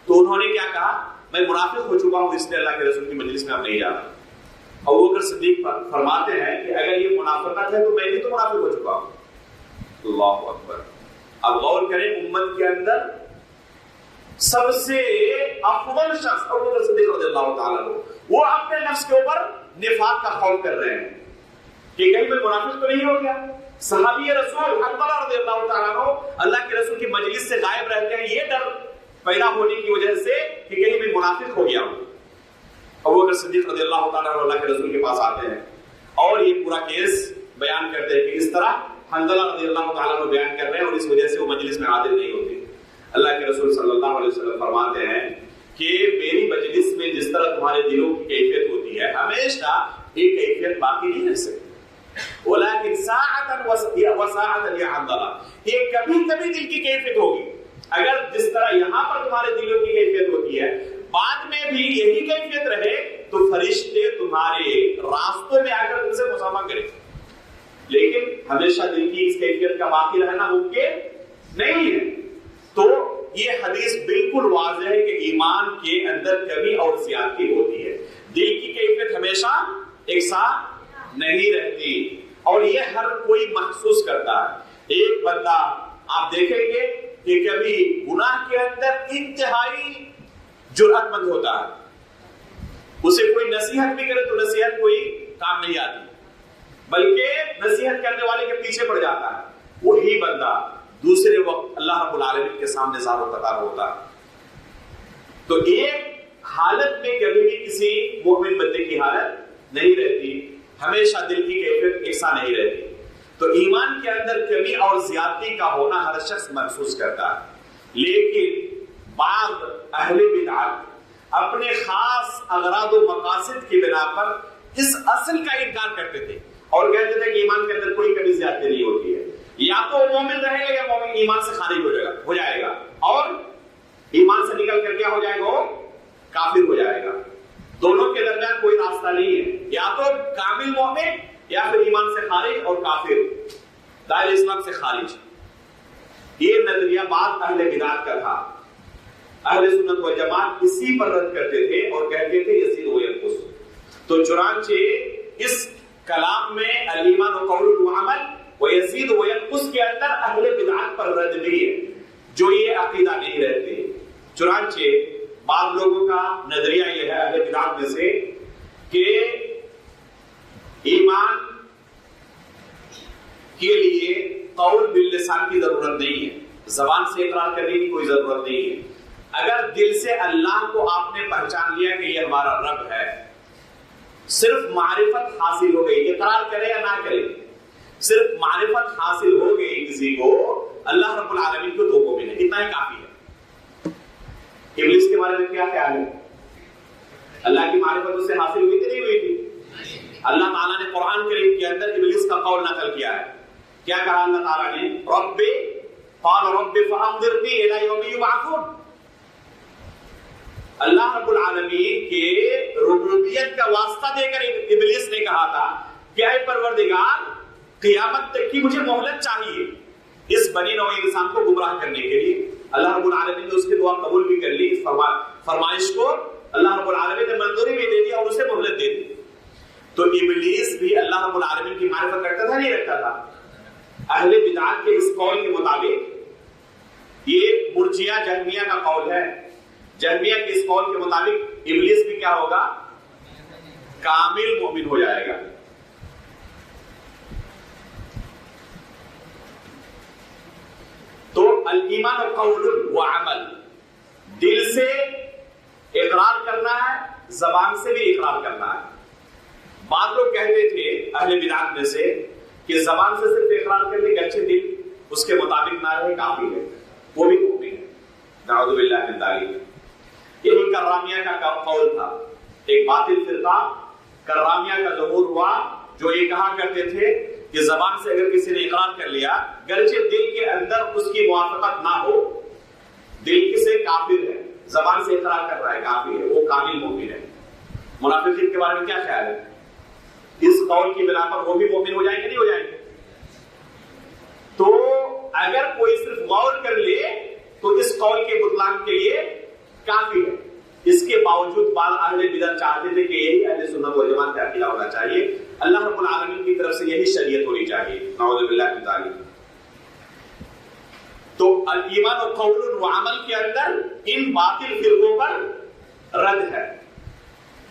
تو انہوں نے کیا کہا؟ میں منافق ہو چکا ہوں، اس لیے اللہ کے رسول کی مجلس میں اب نہیں جا رہا. ابوبکر صدیق فرماتے ہیں کہ اگر یہ منافقت ہے تو میں بھی تو منافق ہو چکا ہوں. اللہ اکبر. اب غور کریں، امت کے اندر سب سے افضل شخص ابوبکر صدیق رضی اللہ تعالیٰ عنہ، وہ اپنے نفس کے اوپر نفاق کا خوف کر رہے ہیں کہ کہیں میں منافق تو نہیں ہو گیا. صحابی رسول حنظلہ رضی اللہ تعالیٰ عنہ اللہ کے رسول کی مجلس سے غائب رہتے ہیں، یہ ڈر پیدا ہونے کی وجہ سے کہ کہیں میں منافق ہو گیا ہوں. ابوبکر صدیق رضی اللہ تعالیٰ عنہ اللہ کے رسول کے پاس آتے ہیں اور یہ پورا کیس بیان کرتے ہیں کہ اس طرح حنظلہ رضی اللہ تعالیٰ عنہ بیان کر رہے ہیں اور اس وجہ سے وہ مجلس میں حاضر نہیں ہوتے. اللہ کے رسول صلی اللہ علیہ وسلم فرماتے ہیں کہ میری مجلس میں جس طرح تمہارے دلوں کی کیفیت ہوتی ہے، ہمیشہ یہ کیفیت باقی نہیں رہ سکتی. ولیکن ساعتاً وساعتاً یا حنظلہ، یہ کبھی کبھی دل کی کیفیت ہوگی. اگر جس طرح یہاں پر تمہارے دلوں کی کیفیت ہوتی ہے، بعد میں بھی یہی کیفیت رہے تو فرشتے تمہارے راستوں میں آ کر تم سے مصافحہ کریں. لیکن ہمیشہ دل کی اس کیفیت کا باقی رہنا ممکن نہیں ہے. تو یہ حدیث بالکل واضح ہے کہ ایمان کے اندر کمی اور زیادتی ہوتی ہے. دل کی کیفیت ہمیشہ ایک ساتھ نہیں رہتی اور یہ ہر کوئی محسوس کرتا ہے. ایک بندہ آپ دیکھیں گے کہ کبھی گناہ کے اندر انتہائی جرأت مند ہوتا ہے، اسے کوئی نصیحت بھی کرے تو نصیحت کوئی کام نہیں آتی، بلکہ نصیحت کرنے والے کے پیچھے پڑ جاتا ہے. وہی بندہ دوسرے وقت اللہ رب العالمین کے سامنے زار و قطار ہوتا ہے. تو ایک حالت میں کبھی بھی کسی مومن بندے کی حالت نہیں رہتی، ہمیشہ دل کی کیفیت یکساں نہیں رہتی. تو ایمان کے اندر کمی اور زیادتی کا ہونا ہر شخص محسوس کرتا ہے. لیکن بعض اہل بدعت اپنے خاص اغراض و مقاصد کی بنا پر اس اصل کا انکار کرتے تھے اور کہتے تھے کہ ایمان کے اندر کوئی کمی زیادتی نہیں ہوتی ہے. یا تو مومن رہے گا یا مومن ایمان سے خارج ہو جائے گا اور ایمان سے نکل کر کیا ہو جائے گا؟ وہ کافر ہو جائے گا. دونوں کے درمیان کوئی راستہ نہیں ہے، یا تو کامل مومن یا پھر ایمان سے خارج اور کافر، دائرہ اسلام سے خارج. یہ نظریہ بعض اہل بدعت کا تھا. اہل سنت و جماعت اسی پر رد کرتے تھے اور کہتے تھے یزید و ینقص. تو چنانچہ اس کلام میں الایمان قول و عمل ویزید وینقص کے اندر اہل بدعت پر رد بھی ہے جو یہ عقیدہ نہیں رہتے. چنانچہ بعض لوگوں کا نظریہ یہ ہے اہل بدعت میں سے کہ ایمان کے لیے قول باللسان کی ضرورت نہیں ہے، زبان سے اقرار کرنے کی کوئی ضرورت نہیں ہے. اگر دل سے اللہ کو آپ نے پہچان لیا کہ یہ ہمارا رب ہے، صرف معرفت حاصل ہو گئی، اقرار کرے یا نہ کرے، صرف معرفت حاصل ہو گئی کسی کو اللہ رب العالمین کو تو مومن ہے، اتنا ہی کافی ہے. ابلیس کے بارے میں کیا خیال ہے؟ اللہ کی معرفت اس سے حاصل ہوئی تھی نہیں ہوئی تھی؟ اللہ تعالیٰ نے قرآن کریم کے اندر ابلیس کا قول نقل کیا ہے. کیا کہا اللہ تعالیٰ نے؟ رب قال رب فانظرنی الی یوم یبعثون. اللہ رب العالمین کے ربوبیت کا واسطہ دے کر ابلیس نے کہا تھا کہ اے پروردگار قیامت تک کی مجھے مہلت چاہیے اس بنی نوع انسان کو گمراہ کرنے کے لیے. اللہ رب العالمین نے اس کی دعا قبول بھی کر لی، فرمائش کو اللہ رب العالمین نے منظوری بھی دے دی اور اسے مہلت دے دی. تو ابلیس بھی اللہ رب العالمین کی معرفت رکھتا تھا نہیں رکھتا تھا؟ اہل بدعت کے اس قول کے مطابق یہ مرجیہ جہمیہ کا قول ہے. جہمیہ کے اس قول کے مطابق ابلیس بھی کیا ہوگا؟ کامل مومن ہو جائے گا. تو الایمان قول و عمل، دل سے اقرار کرنا ہے، زبان سے بھی اقرار کرنا ہے. بعض لوگ کہتے تھے اہل بدعت میں سے کہ زبان سے صرف اقرار کرنے کے اچھے دل اس کے مطابق نہ رہے کافی ہے، وہ بھی مومن ہے. نعوذ باللہ من ذالک. یہی کرامیہ کا قول تھا. ایک باطل فرقہ کرامیہ کا ظہور ہوا جو یہ کہا کرتے تھے کہ زبان سے اگر کسی نے اقرار کر لیا گرچہ دل کے اندر اس کی موافقت نہ ہو، دل سے کافر ہے، زبان سے اقرار کر رہا ہے کافر ہے، وہ کامل مومن ہے. منافقین کے بارے میں کیا خیال ہے؟ اس قول کی بنا پر وہ بھی مومن ہو جائیں گے نہیں ہو جائیں گے؟ تو اگر کوئی صرف غور کر لے تو اس قول کے بطلان کے لیے کافی ہے. اس کے باوجود بعض اہل بدعت چاہتے تھے کہ یہی اہل سنت والجماعت کا عقیدہ ہونا چاہیے، اللہ رب العالمین کی طرف سے یہی شریعت ہونی چاہیے. نعوذ باللہ من ذالک. تو ایمان و قول و عمل کے اندر ان باطل فرقوں پر رد ہے.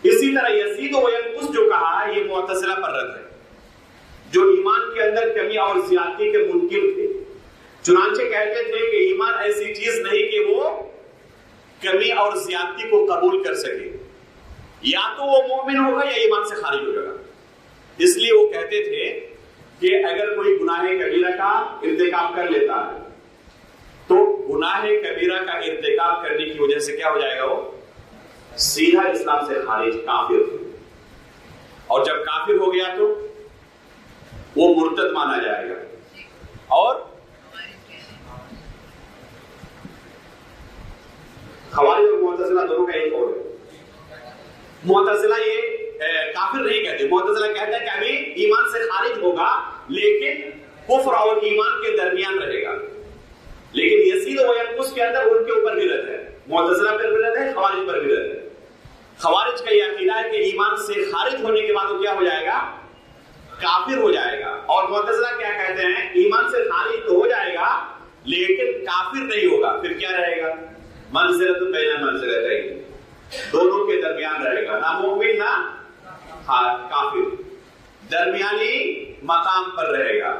اسی طرح یزید و ینقص جو کہا ہے یہ معتزلہ پر رد ہے، جو ایمان کے اندر کمی اور زیادتی کے منکر تھے. چنانچہ کہتے تھے کہ ایمان ایسی چیز نہیں کہ وہ کمی اور زیادتی کو قبول کر سکے، یا تو وہ مومن ہوگا یا ایمان سے خارج ہو جائے گا. اس لیے وہ کہتے تھے کہ اگر کوئی گناہ کبیرہ کا ارتکاب کر لیتا ہے تو گناہ کبیرہ کا ارتکاب کرنے کی وجہ سے کیا ہو جائے گا؟ وہ سیدھا اسلام سے خارج، کافر. اور جب کافر ہو گیا تو وہ مرتد مانا جائے گا. اور خوارج اور معتزلہ دونوں کا ایک قول ہے. معتزلہ یہ کافر نہیں کہتے، معتزلہ کہتے ہیں کہ ابھی ایمان سے خارج ہوگا لیکن کفر اور ایمان کے درمیان رہے گا. لیکن یزید و ینقص کے اندر ان کے اوپر بھی رد ہے، معتزلہ پر بھی رد ہے، خوارج پر بھی رد ہے. خوارج کا یہ عقیدہ ہے کہ ایمان سے خارج ہونے کے بعد وہ کیا ہو جائے گا؟ کافر ہو جائے گا. اور معتزلہ کیا کہتے ہیں؟ ایمان سے خارج تو ہو جائے گا لیکن کافر نہیں ہوگا. پھر کیا رہے گا؟ منزلۃ بین منزلتین، دونوں کے درمیان رہے گا، نہ مومن نہ کافر، درمیانی مقام پر رہے گا.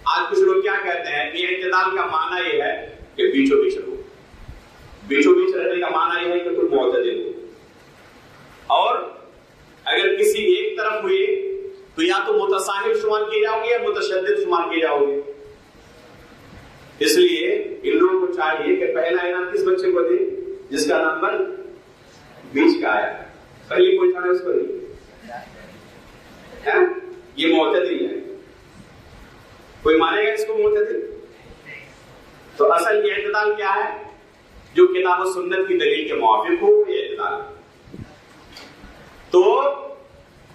آج کچھ لوگ کیا کہتے ہیں کہ اعتدال کا معنی یہ ہے کہ بیچوں بیچ رہو. بیچوں بیچ رہنے کا معنی یہ ہے کہ تم معتدل ہو، اور اگر کسی ایک طرف ہوئے تو یا تو متساہل شمار کیے جاؤ گے یا متشدد شمار کیے جاؤ گے. اس لیے ان لوگوں کو چاہیے کہ پہلا انعام کس بچے کو دے جس کا نمبر بیچ کا آیا. پہلی پوچھنا ہے اس کو دے، یہ معتدل ہے. کوئی مانے گا اس کو معتدل؟ تو اصل یہ اعتدال کیا ہے؟ جو کتاب و سنت کی دلیل کے موافق ہو یہ اعتدال ہے. تو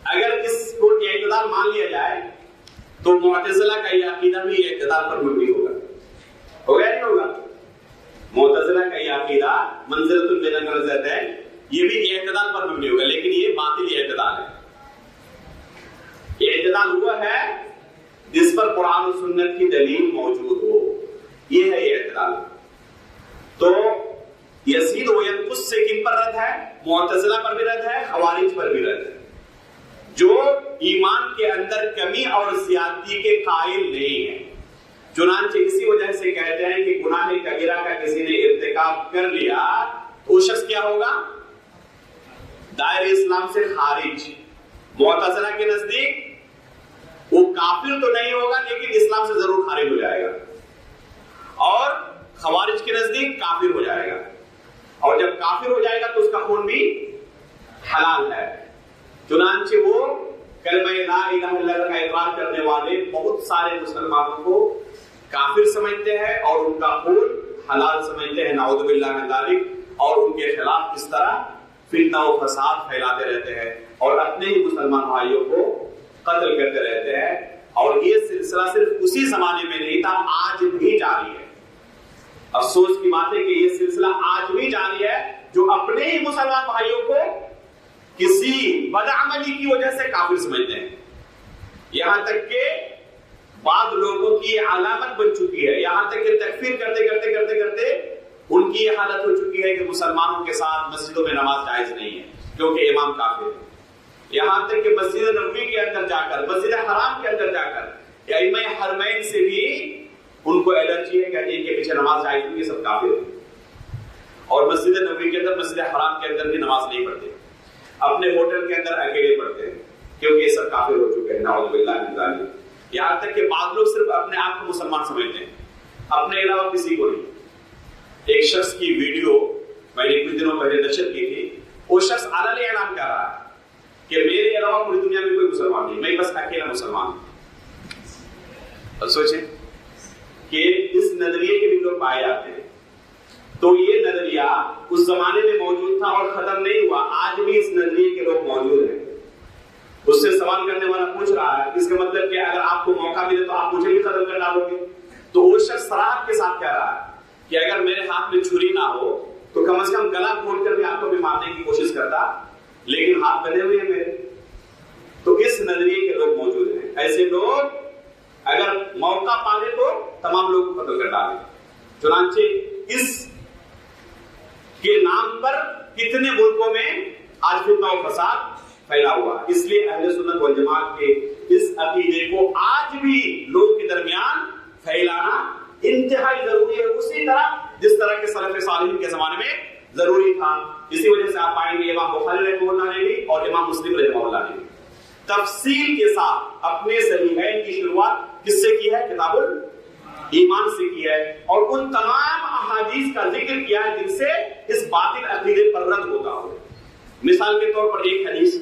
اگر اس کو اعتدال مان لیا جائے تو معتزلہ کا یہ عقیدہ بھی اعتدال پر مبنی ہوگا. ہوگا یا نہیں ہوگا؟ معتزلہ کا یہ عقیدہ منزلۃ بین منزلتین یہ بھی اعتدال پر مبنی ہوگا، لیکن یہ باطل اعتدال ہے. یہ اعتدال ہوا ہے جس پر قرآن و سنت کی دلیل موجود ہو، یہ ہے یہ اعتدال. تو یزید و ینقص سے کن پر رد ہے؟ معتزلہ پر بھی رد ہے، خوارج پر بھی رد ہے، جو ایمان کے اندر کمی اور زیادتی کے قائل نہیں ہیں. چنانچہ اسی وجہ سے کہتے ہیں کہ گناہ کبیرہ کا کسی نے ارتکاب کر لیا تو وہ شخص کیا ہوگا؟ دائرہ اسلام سے خارج. معتزلہ کے نزدیک وہ کافر تو نہیں ہوگا لیکن اسلام سے ضرور خارج ہو جائے گا، اور خوارج کے نزدیک کافر ہو جائے گا. اور جب کافر ہو جائے گا تو اس کا خون بھی حلال ہے. چنانچہ وہ کلمہ لا الہ الا اللہ کا اقرار کرنے والے بہت سارے مسلمانوں کو کافر سمجھتے ہیں اور ان کا خون حلال سمجھتے ہیں، نعوذ باللہ من ذالک. اور ان کے خلاف اس طرح فتنہ و فساد پھیلاتے رہتے ہیں اور اپنے ہی مسلمان بھائیوں کو قتل کرتے رہتے ہیں. اور یہ سلسلہ صرف اسی زمانے میں نہیں تھا، آج بھی جاری ہے. افسوس کی بات ہے کہ یہ سلسلہ آج بھی جاری ہے، جو اپنے ہی مسلمان بھائیوں کو کسی بدعملی کی وجہ سے کافر سمجھتے ہیں. یہاں تک کہ بعض لوگوں کی علامت بن چکی ہے، یہاں تک کہ تکفیر کرتے کرتے کرتے کرتے ان کی یہ حالت ہو چکی ہے کہ مسلمانوں کے ساتھ مسجدوں میں نماز جائز نہیں ہے کیونکہ امام کافر ہے. یہاں تک کہ مسجد نبوی کے اندر جا کر، مسجد حرام کے اندر جا کر ائمہ حرمین سے بھی ان کو الرجی ہے کہ ان کے پیچھے نماز جائز نہیں، یہ سب کافر ہے. اور مسجد نبوی کے اندر، مسجد حرام کے اندر بھی نماز نہیں پڑھتے، اپنے ہوٹل کے اندر اکیلے پڑھتے ہیں کیونکہ یہ سب کافر ہو چکے ہیں، نعوذ باللہ من ذالک. یہاں تک کہ بعض لوگ صرف اپنے آپ کو مسلمان سمجھتے ہیں، اپنے علاوہ کسی کو نہیں. ایک شخص کی ویڈیو میں نے کچھ دنوں پہلے نشر کی تھی. وہ شخص علنی اعلان کر رہا ہے کہ میرے علاوہ پوری دنیا میں کوئی مسلمان نہیں، میں بس اکیلا مسلمان ہوں. اب سوچیں کہ اس نظریے کے بھی لوگ پائے جاتے ہیں. تو یہ نظریہ اس زمانے میں موجود تھا اور ختم نہیں ہوا، آج بھی اس نظریے کے لوگ موجود ہیں. سوال کرنے والا پوچھ رہا ہے اس کا مطلب کہ اگر آپ کو موقع ملے تو آپ مجھے بھی قتل کر ڈالو گے. تو وہ شخص صراحت کے ساتھ کہہ رہا ہے کہ اگر میرے ہاتھ میں چھری نہ ہو تو کم از کم گلا گھونٹ کر بھی آپ کو بھی مارنے کی کوشش کرتا, لیکن ہاتھ بنے ہوئے ہیں میرے. تو اس نظریے کے لوگ موجود ہیں. ایسے لوگ اگر موقع پالے تو تمام لوگ کو قتل کر ڈالیں. چنانچہ اس کے نام پر کتنے ملکوں میں آج فتنہ و فساد پھیلا ہوا. اس لیے اہل سنت والجماعت کے اس عقیدے کو آج بھی لوگوں کے درمیان پھیلانا انتہائی ضروری ہے, اسی طرح جس طرح کے سلف صالحین کے زمانے میں ضروری تھا. اسی وجہ سے آپ پائیں گے امام بخاری رحمہ اللہ نے بھی اور امام مسلم رحمہ اللہ نے بھی تفصیل کے ساتھ اپنے صحیحین کی شروعات کس سے کی ہے؟ کتاب الایمان سے کی ہے, اور ان تمام احادیث کا ذکر کیا ہے جن سے اس باطل عقیدے پر رد ہوتا ہو. مثال کے طور پر ایک حدیث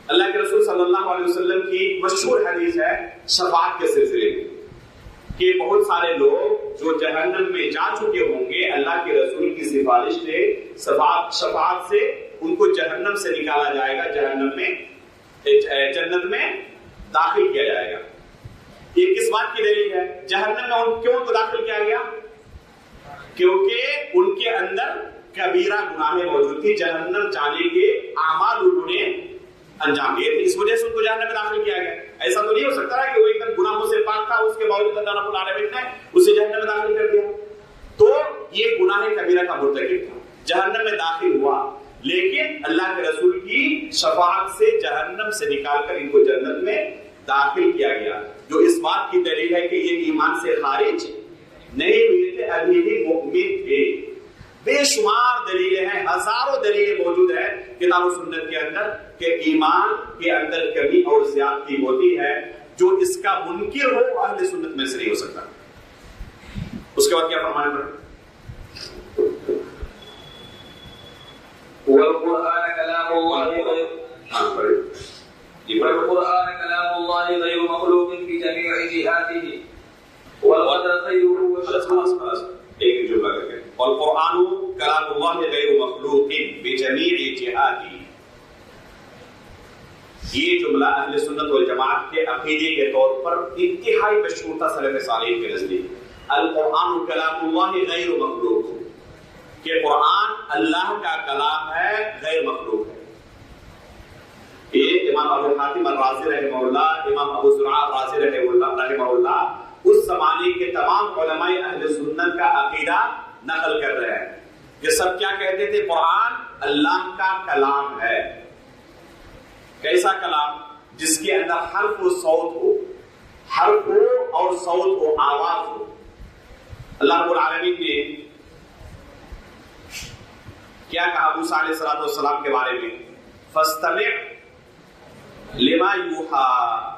اللہ کے رسول صلی اللہ علیہ وسلم کی مشہور حدیث ہے شفاعت کے سلسلے میں کہ بہت سارے لوگ جو جہنم میں جا چکے ہوں گے اللہ کے رسول کی سفارش سے شفاعت سے ان کو جہنم سے نکالا جائے گا, جہنم میں جنت میں داخل کیا جائے گا. یہ کس بات کی دلیل ہے؟ جہنم میں کیوں کو داخل کیا گیا؟ کیونکہ ان کے اندر کبیرہ گناہیں موجود تھی, جہنم جانے کے اعمال انہوں نے انجام دیے تھے, اس وجہ سے ان کو جہنم میں داخل کیا گیا. ایسا تو نہیں ہو سکتا کہ وہ ایک دم گناہوں سے پاک تھا, اس کے باوجود اللہ رب العالمین نے اسے جہنم میں داخل کر دیا. تو یہ گناہ کبیرہ کا مرتکب تھا, جہنم میں داخل ہوا, لیکن اللہ کے رسول کی شفاعت سے جہنم سے نکال کر ان کو جنت میں داخل کیا گیا, جو اس بات کی دلیل ہے کہ یہ ایمان سے خارج نہیں ہوئے تھے, ابھی بھی مؤمن تھے. بے شمار دلیلیں ہیں, ہزاروں دلیلیں موجود ہیں کتاب و سنت کے اندر کہ ایمان کے اندر کمی اور زیادتی ہوتی ہے. جو اس کا منکر ہو اہل سنت میں سے نہیں ہو سکتا. اس کے بعد کیا فرمانے پڑے؟ والقرآن كلام الله غير مخلوق في جميع جهاته والقدر خيره وشره. ایک جملہ کر کے والقرآن کلام اللہ غیر مخلوق بجمیع جہاته. یہ جملہ اہل سنت والجماعت کے عقیدے کے طور پر انتہائی مشہور تھا سلف صالحین کے نزدیک. القرآن کلام اللہ غیر مخلوق, کہ قرآن اللہ کا کلام ہے, غیر مخلوق ہے. یہ امام ابو حاتم الرازی رحمہ اللہ, امام ابو زرع الرازی رحمہ اللہ اس زمانے کے تمام علماء اہل سنت کا عقیدہ نقل کر رہے ہیں کہ سب کیا کہتے تھے؟ قرآن اللہ کا کلام ہے. کیسا کلام؟ جس کے اندر حرف و صوت ہو, حرف ہو اور صوت ہو, آواز ہو. اللہ رب العالمین نے کیا کہا موسیٰ علیہ السلام کے بارے میں؟ فاستمع لما یوحی,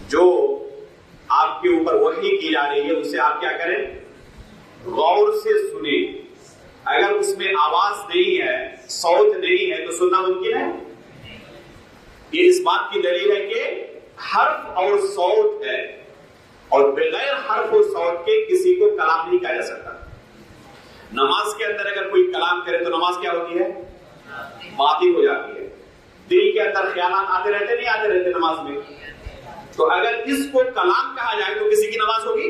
جو آپ کے اوپر وحی کی جا رہی ہے اسے آپ کیا کریں؟ غور سے سنیں. اگر اس میں آواز نہیں ہے, صوت نہیں ہے تو سننا ممکن ہے. یہ اس بات کی دلیل ہے کہ حرف اور صوت ہے, اور بغیر حرف و صوت کے کسی کو کلام نہیں کہا جا سکتا. نماز کے اندر اگر کوئی کلام کرے تو نماز کیا ہوتی ہے؟ باطل ہو جاتی ہے. دل کے اندر خیالات آتے رہتے نہیں آتے رہتے نماز میں, تو اگر اس کو کلام کہا جائے تو کسی کی نماز ہوگی؟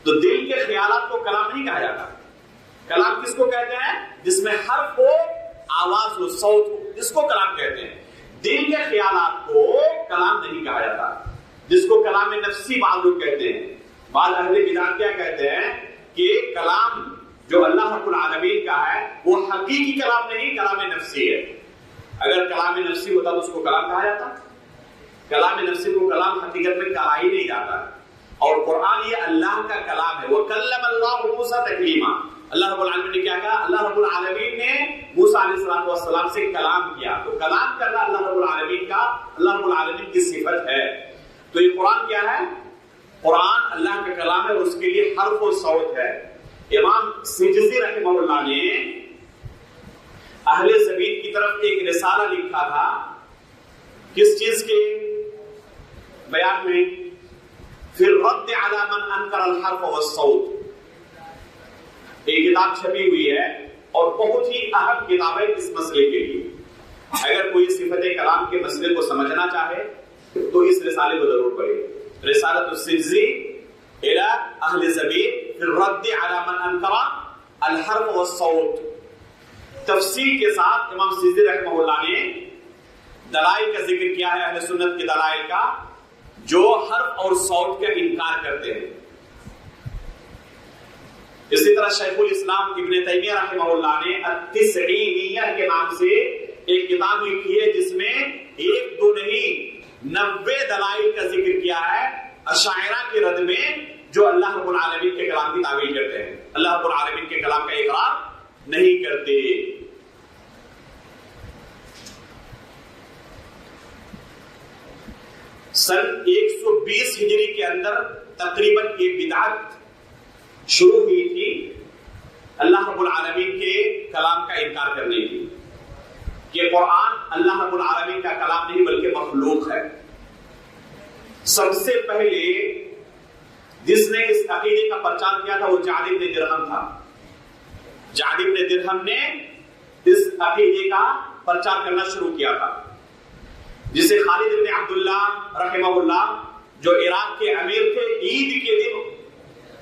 تو دل کے خیالات کو کلام نہیں کہا جاتا. کلام کس کو کہتے ہیں؟ جس میں حرف ہو, آواز ہو, صوت ہو, اس کو کلام کہتے ہیں. دل کے خیالات کو کلام نہیں کہا جاتا, جس کو کلام نفسی بعض لوگ کہتے ہیں. بعض اہل بدعت کیا کہتے ہیں کہ کلام جو اللہ رب العالمین کا ہے وہ حقیقی کلام نہیں, کلام نفسی ہے. اگر کلام نفسی ہوتا تو اس کو کلام کہا جاتا. کلام نفسی کو کلام حقیقت میں کہا ہی نہیں جاتا. اور قرآن یہ اللہ کا کلام ہے. وَكَلَّمَ اللَّهُ مُوسَىٰ تَكْلِيمًا, اللہ رب العالمین نے کیا کہا؟ اللہ رب العالمین نے موسیٰ علیہ السلام سے کلام کیا. تو کلام کرنا اللہ رب العالمین کا, اللہ رب العالمین کی صفت ہے. تو یہ قرآن کیا ہے؟ قرآن اللہ کا کلام ہے, اور اس کے لیے حرف و صوت ہے. امام سجزی رحمہ اللہ نے اہل زبید کی طرف ایک رسالہ لکھا تھا. کس چیز کے بیان میں؟ پھر رد علی من انکر الحرف والصوت. ایک کتاب چھپی ہوئی ہے اور بہت ہی اہم کتاب ہے اس مسئلے کے لیے. اگر کوئی صفت کلام کے مسئلے کو سمجھنا چاہے تو اس رسالے کو ضرور پڑھے. رسالۃ السجزی الى اہل زبیر فی الرد علی من انکر الحرف والصوت. تفصیل کے ساتھ امام سجزی رحمہ اللہ نے دلائل کا ذکر کیا ہے، اہل سنت کے دلائل کا جو حرف اور صوت کا انکار کرتے ہیں. اسی طرح شیخ الاسلام ابن تیمیہ رحمہ اللہ نے التسعینیہ کے نام سے ایک کتاب لکھی ہے جس میں 1 2 نہیں 90 دلائل کا ذکر کیا ہے اشاعرہ کے رد میں جو اللہ رب العالمین کے کلام کی تعویل کرتے ہیں، اللہ رب العالمین کے کلام کا اقرار نہیں کرتے. سن 120 ہجری کے اندر تقریباً یہ بدعت شروع ہوئی تھی اللہ رب العالمین کے کلام کا انکار کرنے کی، کہ قرآن اللہ رب العالمین کا کلام نہیں بلکہ مخلوق ہے. سب سے پہلے جس نے اس عقیدے کا پرچار کیا تھا وہ جعد بن درہم تھا. جعد بن درہم نے اس عقیدے کا پرچار کرنا شروع کیا تھا، جسے خالد بن عبداللہ رحمہ اللہ جو عراق کے امیر تھے عید کے دن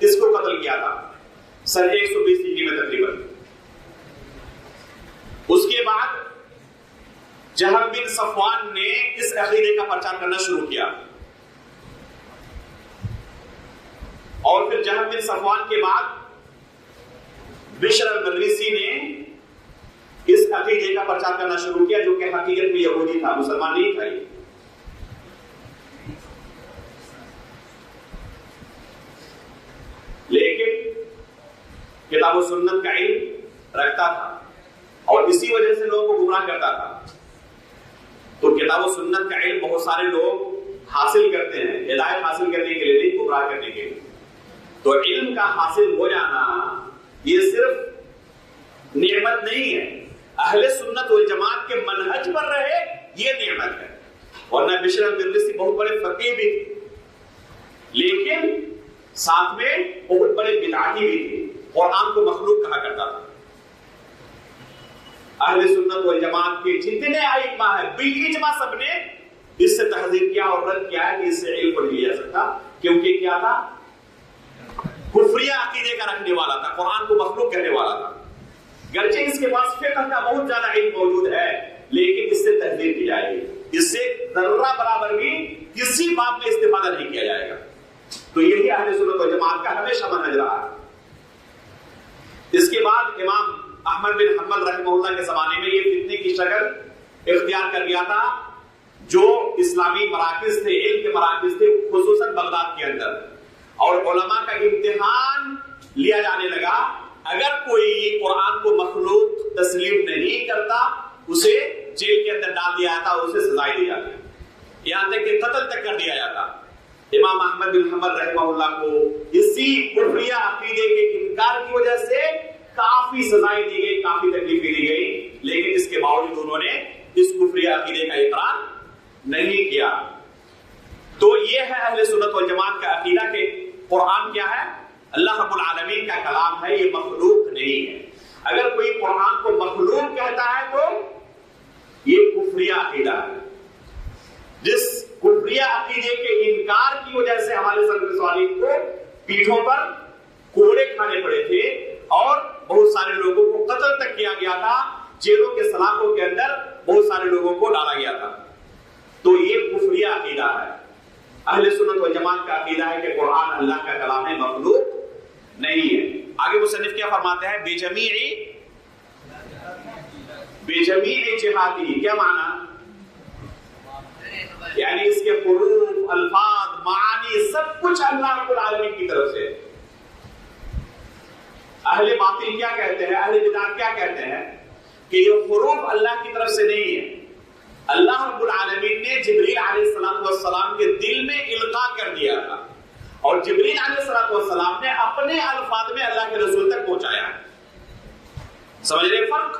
اس کو قتل کیا تھا سن 120 ہجری میں تقریباً. اس کے بعد جہل بن صفوان نے اس عقیدے کا پرچار کرنا شروع کیا، اور پھر جہل بن صفوان کے بعد بشر المریسی نے اس عقیدے کا پرچار کرنا شروع کیا جو کہ حقیقت میں یہودی تھا، مسلمان نہیں تھا. لیکن کتاب و سنت کا علم رکھتا تھا اور اسی وجہ سے لوگوں کو گمراہ کرتا تھا. تو کتاب و سنت کا علم بہت سارے لوگ حاصل کرتے ہیں ہدایت حاصل کرنے کے لیے نہیں، گمراہ کرنے کے لیے. تو علم کا حاصل ہو جانا یہ صرف نعمت نہیں ہے، اہل سنت والجماعت کے منہج پر رہے یہ نعمت ہے. ورنہ بشر المریسی بہت بڑے فقیہ بھی تھے لیکن ساتھ میں بہت بڑے بدعتی بھی تھے، قرآن کو مخلوق کہا کرتا تھا. اہل سنت والجماعت کے جتنے ائمہ ہیں بالاجماع سب نے اس سے تحذیر کیا اور رد کیا ہے کہ اس سے علم کو نہیں لیا سکتا، کیونکہ کیا تھا؟ کفریہ عقیدے کا رکھنے والا تھا، قرآن کو مخلوق کہنے والا تھا. گرچہ اس کے پاس فقہ کا بہت زیادہ علم موجود ہے لیکن اس سے تحذیر کی جائے گی، اس سے ذرہ برابر بھی کسی باب میں استفادہ نہیں کیا جائے گا. تو یہی اہل سنت و جماعت کا ہمیشہ منہج رہا ہے. اس کے بعد امام احمد بن حنبل رحمہ اللہ کے زمانے میں یہ فتنے کی شکل اختیار کر گیا تھا. جو اسلامی مراکز تھے، علم کے مراکز تھے خصوصاً بغداد کے اندر، اور علماء کا امتحان لیا جانے لگا. اگر کوئی قرآن کو مخلوق تسلیم نہیں کرتا اسے جیل کے اندر ڈال دیا جاتا، اسے سزائیں دی جاتی، یہاں تک کہ قتل تک کر دیا جاتا. امام احمد بن حنبل رحمہ اللہ کو اسی کفریہ عقیدے کے انکار کی وجہ سے کافی سزائیں دی گئی، کافی تکلیفیں دی گئی، لیکن اس کے باوجود انہوں نے اس کفریہ عقیدے کا اقرار نہیں کیا. تو یہ ہے اہل سنت والجماعت کا عقیدہ کہ قرآن کیا ہے؟ اللہ رب العالمین کا کلام ہے، یہ مخلوق نہیں ہے. اگر کوئی قرآن کو مخلوق کہتا ہے تو یہ کفریہ عقیدہ ہے. جس کفریہ عقیدے کے انکار کی وجہ سے ہمارے سلف صالحین کو پیٹھوں پر کوڑے کھانے پڑے تھے اور بہت سارے لوگوں کو قتل تک کیا گیا تھا، جیلوں کے سلاخوں کے اندر بہت سارے لوگوں کو ڈالا گیا تھا. تو یہ کفریہ عقیدہ ہے. اہل سنت و جماعت کا عقیدہ ہے کہ قرآن اللہ کا کلام ہے، مخلوق نہیں ہے. آگے مصنف کیا فرماتے ہیں؟ بجمیع جہاتی. کیا معنی؟ یعنی اس کے حروف، الفاظ، معانی سب کچھ اللہ رب العالمین کی طرف سے. اہل باطل کیا کہتے ہیں، اہل بدعت کیا کہتے ہیں کہ یہ حروف اللہ کی طرف سے نہیں ہے، اللہ رب العالمین نے جبریل علیہ السلام کے دل میں القاء کر دیا تھا اور جبریل علیہ السلام نے اپنے الفاظ میں اللہ کے رسول تک پہنچایا. سمجھ رہے فرق؟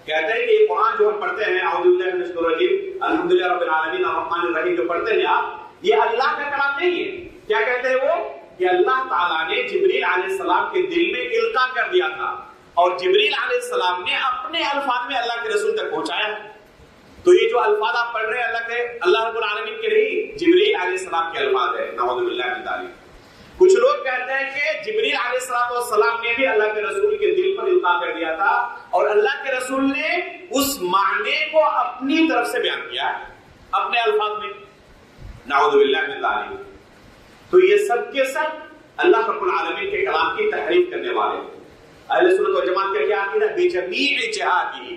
کہتے ہیں کہ یہ قرآن جو ہم پڑھتے ہیں اعوذ باللہ من الشیطان الرجیم الحمدللہ رب العالمین الرحمن الرحیم جو پڑھتے ہیں آپ، یہ اللہ کا کلام نہیں ہے. کیا کہتے ہیں وہ؟ کہ اللہ تعالیٰ نے جبریل علیہ السلام کے دل میں القاء کر دیا تھا اور جبریل علیہ السلام نے اپنے الفاظ میں اللہ کے رسول تک پہنچایا. تو یہ جو الفاظ آپ پڑھ رہے ہیں اللہ رب العالمین کے نہیں، جبریل علیہ السلام کے الفاظ ہے. نعوذ باللہ من ذالک. کچھ لوگ کہتے ہیں کہ جبریل علیہ السلام نے بھی اللہ کے رسول کے دل پر القاء کر دیا تھا اور اللہ کے رسول نے اس معنی کو اپنی طرف سے بیان کیا اپنے الفاظ میں. نعوذ باللہ من ذالک. تو یہ سب کے سب اللہ رب العالمین کے کلام کی تحریف کرنے والے. اہل سنت والجماعت کا کیا عقیدہ؟ بجمیع جہاتہ،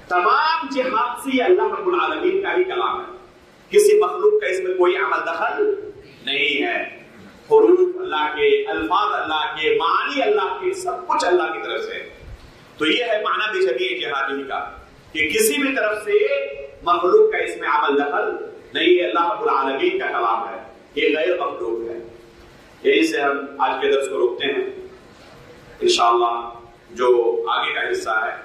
تمام جہاد سے یہ اللہ رب العالمین کا ہی کلام ہے، کسی مخلوق کا اس میں کوئی عمل دخل نہیں ہے. حروف اللہ کے، الفاظ اللہ کے، معنی اللہ کے، سب کچھ اللہ کی طرف سے. تو یہ ہے معنی بجمیع جہاتہ کا، کہ کسی بھی طرف سے مخلوق کا اس میں عمل دخل نہیں ہے، اللہ رب العالمین کا کلام ہے، یہ غیر مخلوق ہے. یہی سے ہم آج کے درس کو روکتے ہیں. انشاءاللہ جو آگے کا حصہ ہے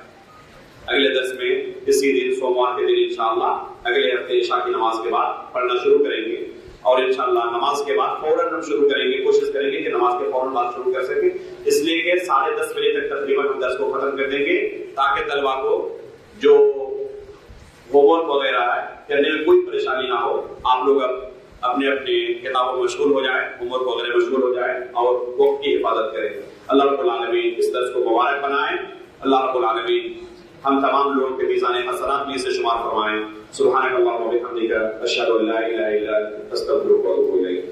اگلے درس میں اسی دن سوموار کے دن انشاءاللہ اگلے ہفتے عشاء کی نماز کے بعد پڑھنا شروع کریں گے. اور انشاءاللہ نماز کے بعد فوراً ہم شروع کریں گے، کوشش کریں گے کہ نماز کے فوراً بعد شروع کر سکیں، اس لیے کہ 10:30 بجے تک تقریباً ہم درس کو ختم کر دیں گے تاکہ طلبا کو جو ہوم ورک وغیرہ ہے کرنے میں کوئی پریشانی نہ ہو. آپ لوگ اب اپنے اپنے کتابوں میں مشغول ہو جائیں، ہوم ورک وغیرہ مشغول ہو جائیں اور وقت کی حفاظت کریں. اللہ رب العالمین اس درس کو مبارک بنائیں. اللہ رب العالمین ہم تمام لوگوں کے میزان حسنات میں سے شمار فرمائیں. سبحانک اللہم و بحمدک، اشہد ان لا الہ الا انت، استغفرک و اتوب الیک.